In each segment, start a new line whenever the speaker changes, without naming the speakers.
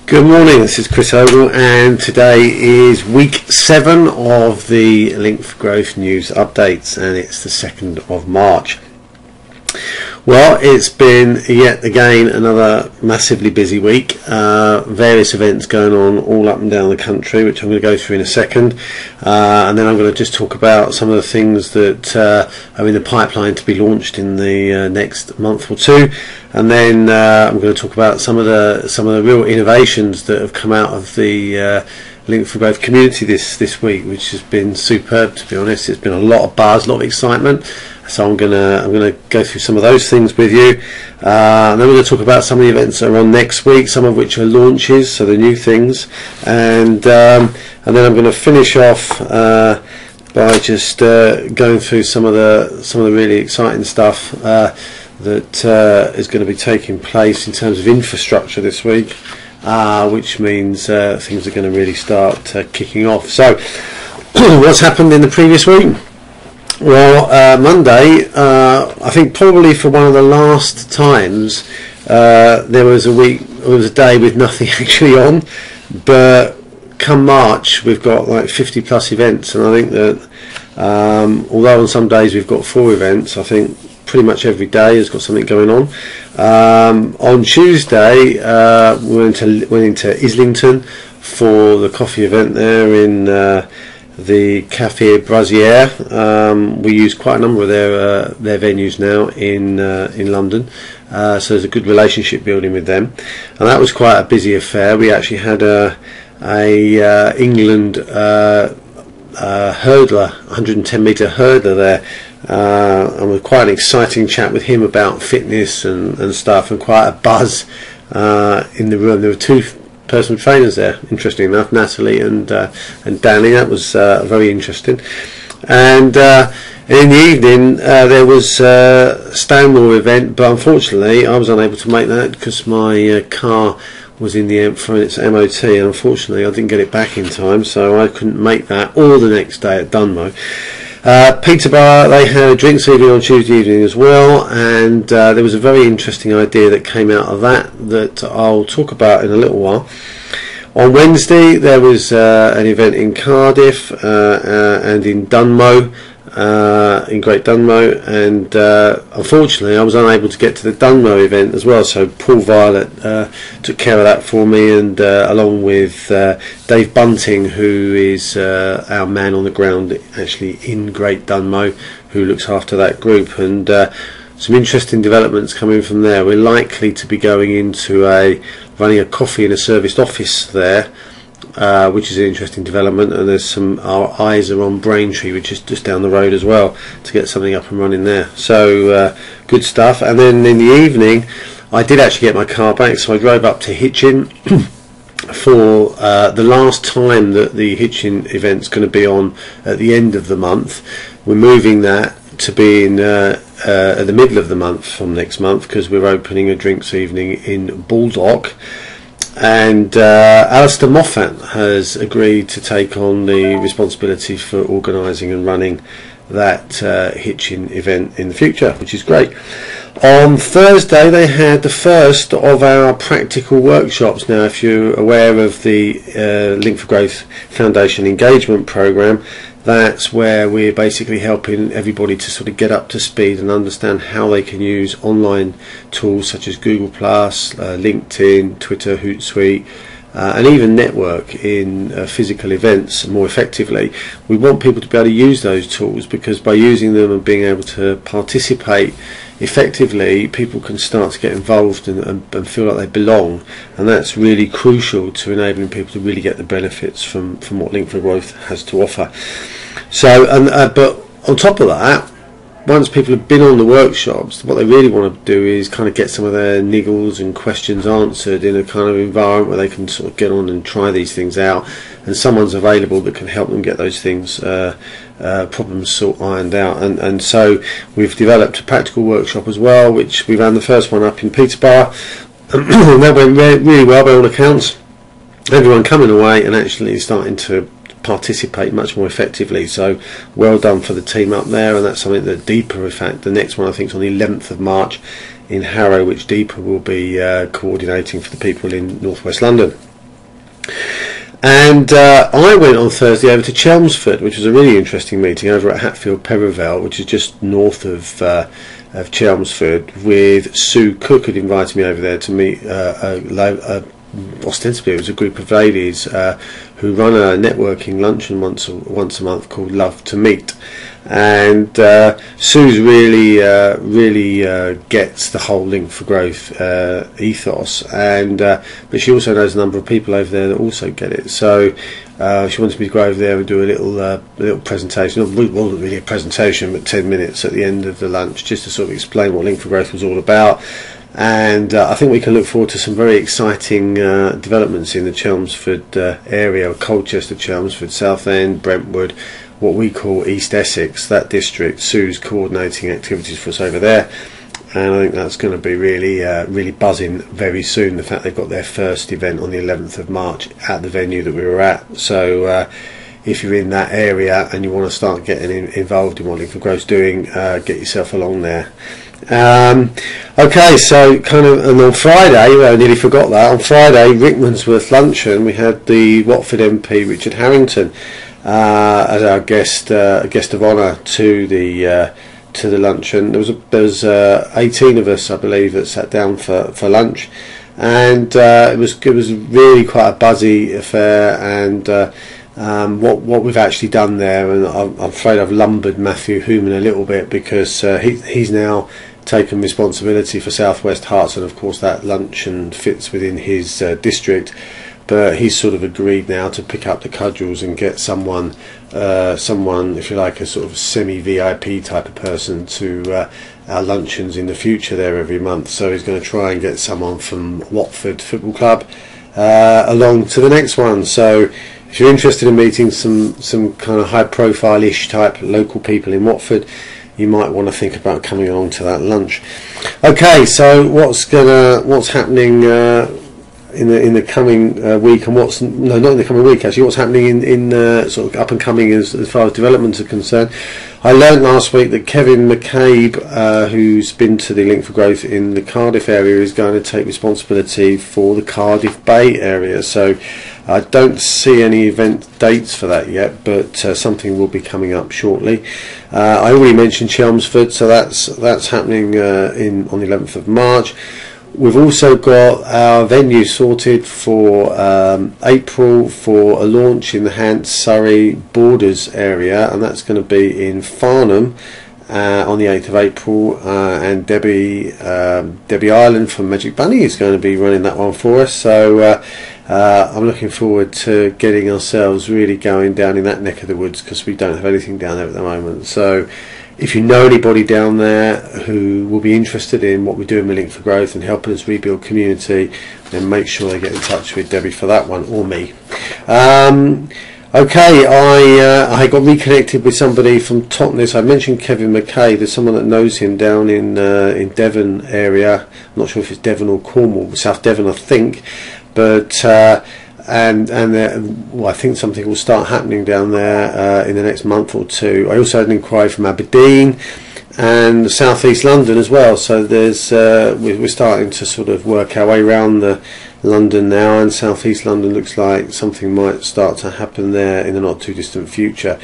Good morning, this is Chris Ogle, and today is week 7 of the Link4Growth news updates, and it's the 2nd of March. Well, it's been yet again another massively busy week. Various events going on all up and down the country, which I'm going to go through in a second, and then I'm going to just talk about some of the things that are in the pipeline to be launched in the next month or two, and then I'm going to talk about some of the real innovations that have come out of the Link4Growth community this week, which has been superb, to be honest. It's been a lot of buzz, a lot of excitement. So I'm gonna go through some of those things with you, and then we're going to talk about some of the events that are on next week, some of which are launches, so the new things, and then I'm going to finish off by just going through some of the really exciting stuff that is going to be taking place in terms of infrastructure this week, which means things are going to really start kicking off. So what's happened in the previous week? Well, Monday, I think probably for one of the last times, there was a day with nothing actually on, but come March we've got like 50 plus events, and I think that although on some days we've got 4 events, I think pretty much every day has got something going on. On Tuesday we went into Islington for the coffee event there in the Café Brasier. We use quite a number of their venues now in London, so there's a good relationship building with them, and that was quite a busy affair. We actually had a England hurdler, 110 metre hurdler there, and with quite an exciting chat with him about fitness and stuff, and quite a buzz in the room. There were 2 personal trainers there, interesting enough, Natalie and Danny. That was very interesting. And in the evening there was a Stanmore event, but unfortunately I was unable to make that because my car was in the for its MOT, and unfortunately I didn't get it back in time, so I couldn't make that, or the next day at Dunmow. Peterborough, they had a drinks evening on Tuesday evening as well, and there was a very interesting idea that came out of that I'll talk about in a little while. On Wednesday there was an event in Cardiff and in Dunmow, in Great Dunmow, and unfortunately I was unable to get to the Dunmow event as well, so Paul Violet took care of that for me, and along with Dave Bunting, who is our man on the ground actually in Great Dunmow, who looks after that group, and some interesting developments coming from there. We're likely to be going into running a coffee in a serviced office there, which is an interesting development, and there's our eyes are on Braintree, which is just down the road as well, to get something up and running there. So good stuff. And then in the evening I did actually get my car back, so I drove up to Hitchin for the last time that the Hitchin event's going to be on at the end of the month. We're moving that to be in at the middle of the month from next month, because we're opening a drinks evening in Baldock. And Alistair Moffat has agreed to take on the responsibility for organising and running that Hitchin event in the future, which is great. On Thursday they had the first of our practical workshops. Now, if you're aware of the Link4Growth Foundation engagement programme, that's where we're basically helping everybody to sort of get up to speed and understand how they can use online tools such as Google+, LinkedIn, Twitter, Hootsuite, and even network in physical events more effectively. We want people to be able to use those tools, because by using them and being able to participate effectively, people can start to get involved and feel like they belong, and that's really crucial to enabling people to really get the benefits from what Link4Growth has to offer. So, but on top of that, once people have been on the workshops, what they really want to do is kind of get some of their niggles and questions answered in a kind of environment where they can sort of get on and try these things out, and someone's available that can help them get those things problems sort ironed out. And so we've developed a practical workshop as well, which we ran the first one up in Peterborough, and that went really well by all accounts. Everyone coming away and actually starting to participate much more effectively, so well done for the team up there. And that's something that Deepa, in fact, the next one I think is on the 11th of March in Harrow, which Deepa will be coordinating for the people in northwest London. And I went on Thursday over to Chelmsford, which was a really interesting meeting over at Hatfield Perivale, which is just north of Chelmsford, with Sue Cook had invited me over there to meet ostensibly it was a group of ladies who run a networking luncheon once a month called Love to Meet. And Sue's really gets the whole Link4Growth ethos, and but she also knows a number of people over there that also get it. So she wanted me to go over there and do a little presentation. It wasn't really a presentation, but 10 minutes at the end of the lunch, just to sort of explain what Link4Growth was all about. And I think we can look forward to some very exciting developments in the Chelmsford area, Colchester, Chelmsford, Southend, Brentwood, what we call East Essex, that district. Sue's coordinating activities for us over there, and I think that's going to be really buzzing very soon. The fact they've got their first event on the 11th of March at the venue that we were at. So if you're in that area and you want to start getting involved in what Link4Growth's doing, get yourself along there. Okay, so and on Friday, I nearly forgot that, on Friday, Rickmansworth luncheon, we had the Watford MP Richard Harrington as our guest of honour to the luncheon. There was 18 of us, I believe, that sat down for lunch, and it was really quite a buzzy affair. And what we've actually done there, and I'm afraid I've lumbered Matthew Hooman a little bit, because he's now taken responsibility for South West Herts, and of course that luncheon fits within his district. But he's sort of agreed now to pick up the cudgels and get someone, if you like, a sort of semi-VIP type of person to our luncheons in the future there every month. So he's going to try and get someone from Watford Football Club along to the next one. So if you're interested in meeting some kind of high-profile-ish type local people in Watford, you might want to think about coming along to that lunch. Okay, so what's happening in the coming week, and not in the coming week actually, what's happening in sort of up and coming as far as developments are concerned. I learned last week that Kevin McCabe, who's been to the Link4Growth in the Cardiff area, is going to take responsibility for the Cardiff Bay area. So I don't see any event dates for that yet, but something will be coming up shortly. I already mentioned Chelmsford, so that's happening on the 11th of March. We've also got our venue sorted for April for a launch in the Hants, Surrey borders area, and that's going to be in Farnham on the 8th of April, and Debbie Ireland from Magic Bunny is going to be running that one for us. So I'm looking forward to getting ourselves really going down in that neck of the woods, because we don't have anything down there at the moment. So if you know anybody down there who will be interested in what we're doing with Link4Growth and helping us rebuild community, then make sure they get in touch with Debbie for that one, or me. Okay, I got reconnected with somebody from Totnes. I mentioned Kevin McKay. There's someone that knows him down in Devon area. I'm not sure if it's Devon or Cornwall, South Devon I think, but well, I think something will start happening down there in the next month or two. I also had an inquiry from Aberdeen and South East London as well. So there's we're starting to sort of work our way around the London now, and South East London looks like something might start to happen there in the not too distant future.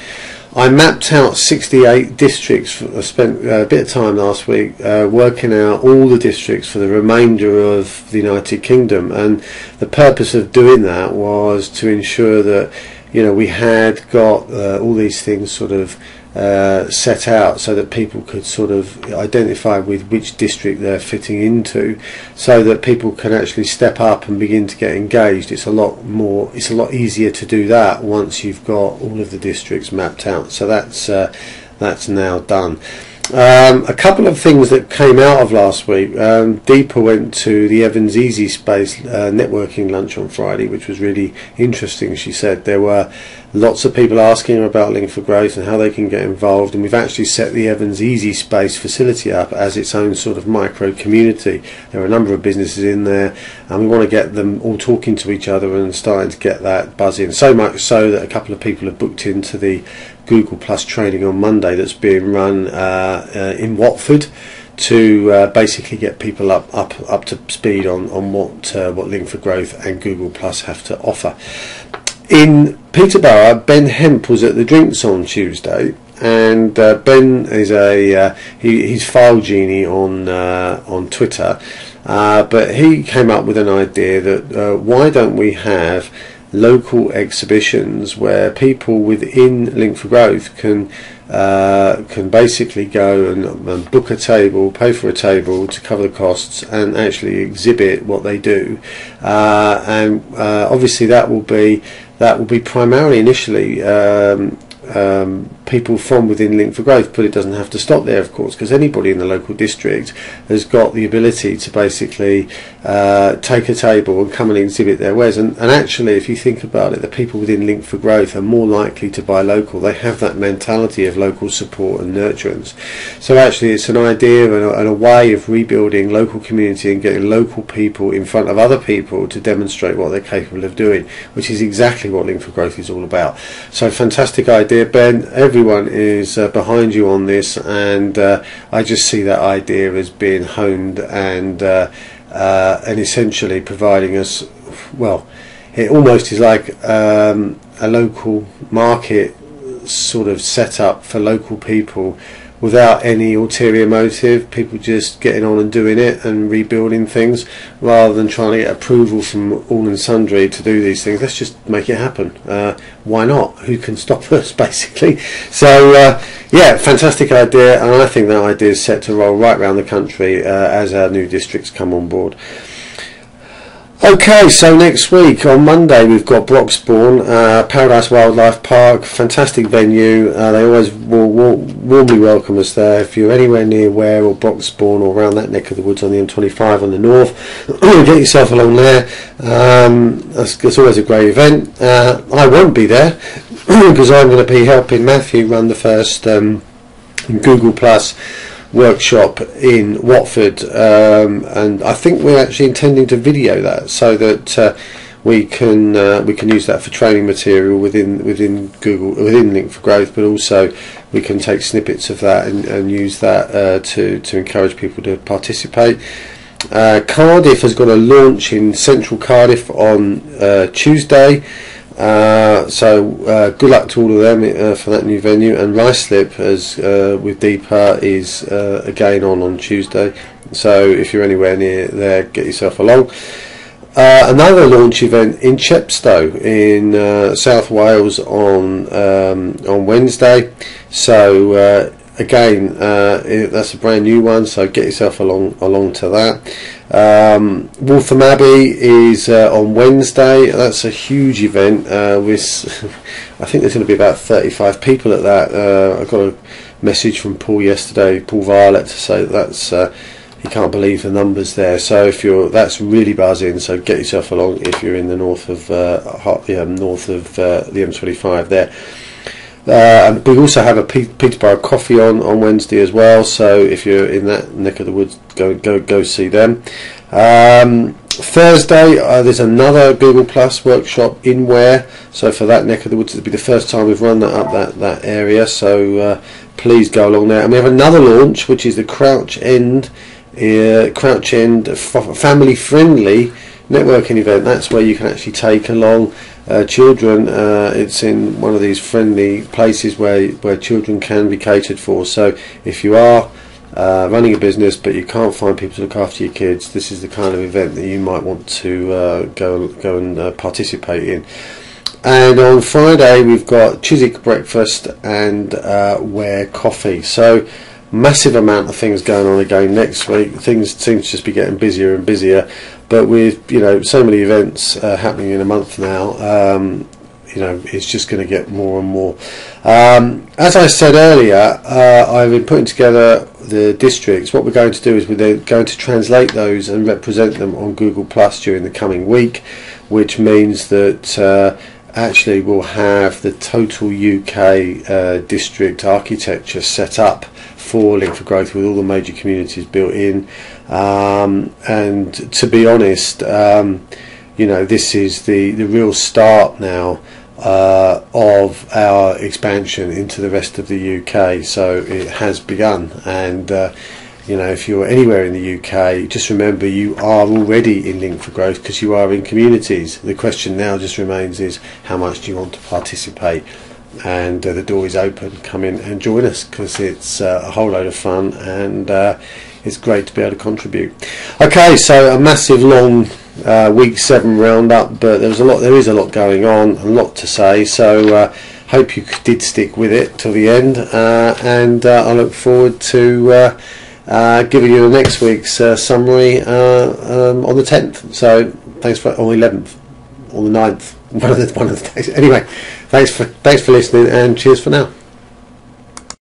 I mapped out 68 districts. I spent a bit of time last week working out all the districts for the remainder of the United Kingdom, and the purpose of doing that was to ensure that, you know, we had got all these things sort of set out so that people could sort of identify with which district they're fitting into, so that people can actually step up and begin to get engaged. It's a lot easier to do that once you've got all of the districts mapped out. So that's now done. A couple of things that came out of last week. Deepa went to the Evans Easy Space networking lunch on Friday, which was really interesting. She said there were lots of people asking her about Link4Growth and how they can get involved, and we've actually set the Evans Easy Space facility up as its own sort of micro community. There are a number of businesses in there, and we want to get them all talking to each other and starting to get that buzzing, so much so that a couple of people have booked into the Google Plus training on Monday that's being run in Watford to basically get people up to speed on what Link4Growth and Google Plus have to offer. In Peterborough, Ben Hemp was at the drinks on Tuesday, and Ben is he's File Genie on Twitter, but he came up with an idea that why don't we have local exhibitions where people within Link4Growth can basically go and book a table, pay for a table to cover the costs, and actually exhibit what they do, and obviously that will be primarily initially people from within Link4Growth, but it doesn't have to stop there, of course, because anybody in the local district has got the ability to basically take a table and come and exhibit their wares. And actually, if you think about it, the people within Link4Growth are more likely to buy local. They have that mentality of local support and nurturance. So actually, it's an idea and a way of rebuilding local community and getting local people in front of other people to demonstrate what they're capable of doing, which is exactly what Link4Growth is all about. So fantastic idea, Ben. Everyone is behind you on this, and I just see that idea as being honed and essentially providing us, well, it almost is like a local market sort of set up for local people without any ulterior motive, people just getting on and doing it and rebuilding things rather than trying to get approval from all and sundry to do these things. Let's just make it happen. Why not? Who can stop us, basically? So yeah, fantastic idea, and I think that idea is set to roll right around the country as our new districts come on board. Okay, so next week on Monday we've got Broxbourne, Paradise Wildlife Park, fantastic venue. They always warmly welcome us there. If you're anywhere near Ware or Broxbourne or around that neck of the woods on the M25 on the north, get yourself along there. It's always a great event. I won't be there because I'm going to be helping Matthew run the first Google Plus workshop in Watford, and I think we're actually intending to video that so that we can use that for training material within Link4Growth, but also we can take snippets of that and use that to encourage people to participate. Cardiff has got a launch in central Cardiff on Tuesday. So good luck to all of them for that new venue, and Ruislip as with Deepa is again on Tuesday, so if you're anywhere near there, get yourself along. Another launch event in Chepstow in South Wales on Wednesday, so again that's a brand new one, so get yourself along to that. Waltham Abbey is on Wednesday. That's a huge event. I think there's going to be about 35 people at that. I got a message from Paul yesterday, Paul Violet, to say that's he can't believe the numbers there. So that's really buzzing. So get yourself along if you're in the north of the M25 there. And we also have a Peterborough Coffee on Wednesday as well, so if you're in that neck of the woods, go see them. Thursday there's another Google Plus workshop in Ware, so for that neck of the woods it'll be the first time we've run that up that area, so please go along there. And we have another launch, which is the Crouch End family friendly networking event. That's where you can actually take along children. It's in one of these friendly places where children can be catered for. So if you are running a business but you can't find people to look after your kids, this is the kind of event that you might want to go and participate in. And on Friday we've got Chiswick breakfast and Ware coffee. So massive amount of things going on again next week. Things seem to just be getting busier and busier, but with so many events happening in a month now, it's just going to get more and more. As I said earlier, I've been putting together the districts. What we're going to do is we're going to translate those and represent them on Google Plus during the coming week, which means that actually we'll have the total UK district architecture set up for Link4Growth with all the major communities built in, and to be honest, this is the real start now of our expansion into the rest of the UK. So it has begun, and you know, if you're anywhere in the UK, just remember you are already in Link4Growth because you are in communities. The question now just remains is how much do you want to participate? And the door is open. Come in and join us because it's a whole load of fun, and it's great to be able to contribute. Okay, so a massive long week 7 roundup, but there is a lot going on, a lot to say, so hope you did stick with it till the end, and I look forward to giving you the next week's summary on the 10th. So thanks for, on the 11th or the 9th, one of the days. Anyway, thanks for listening, and cheers for now.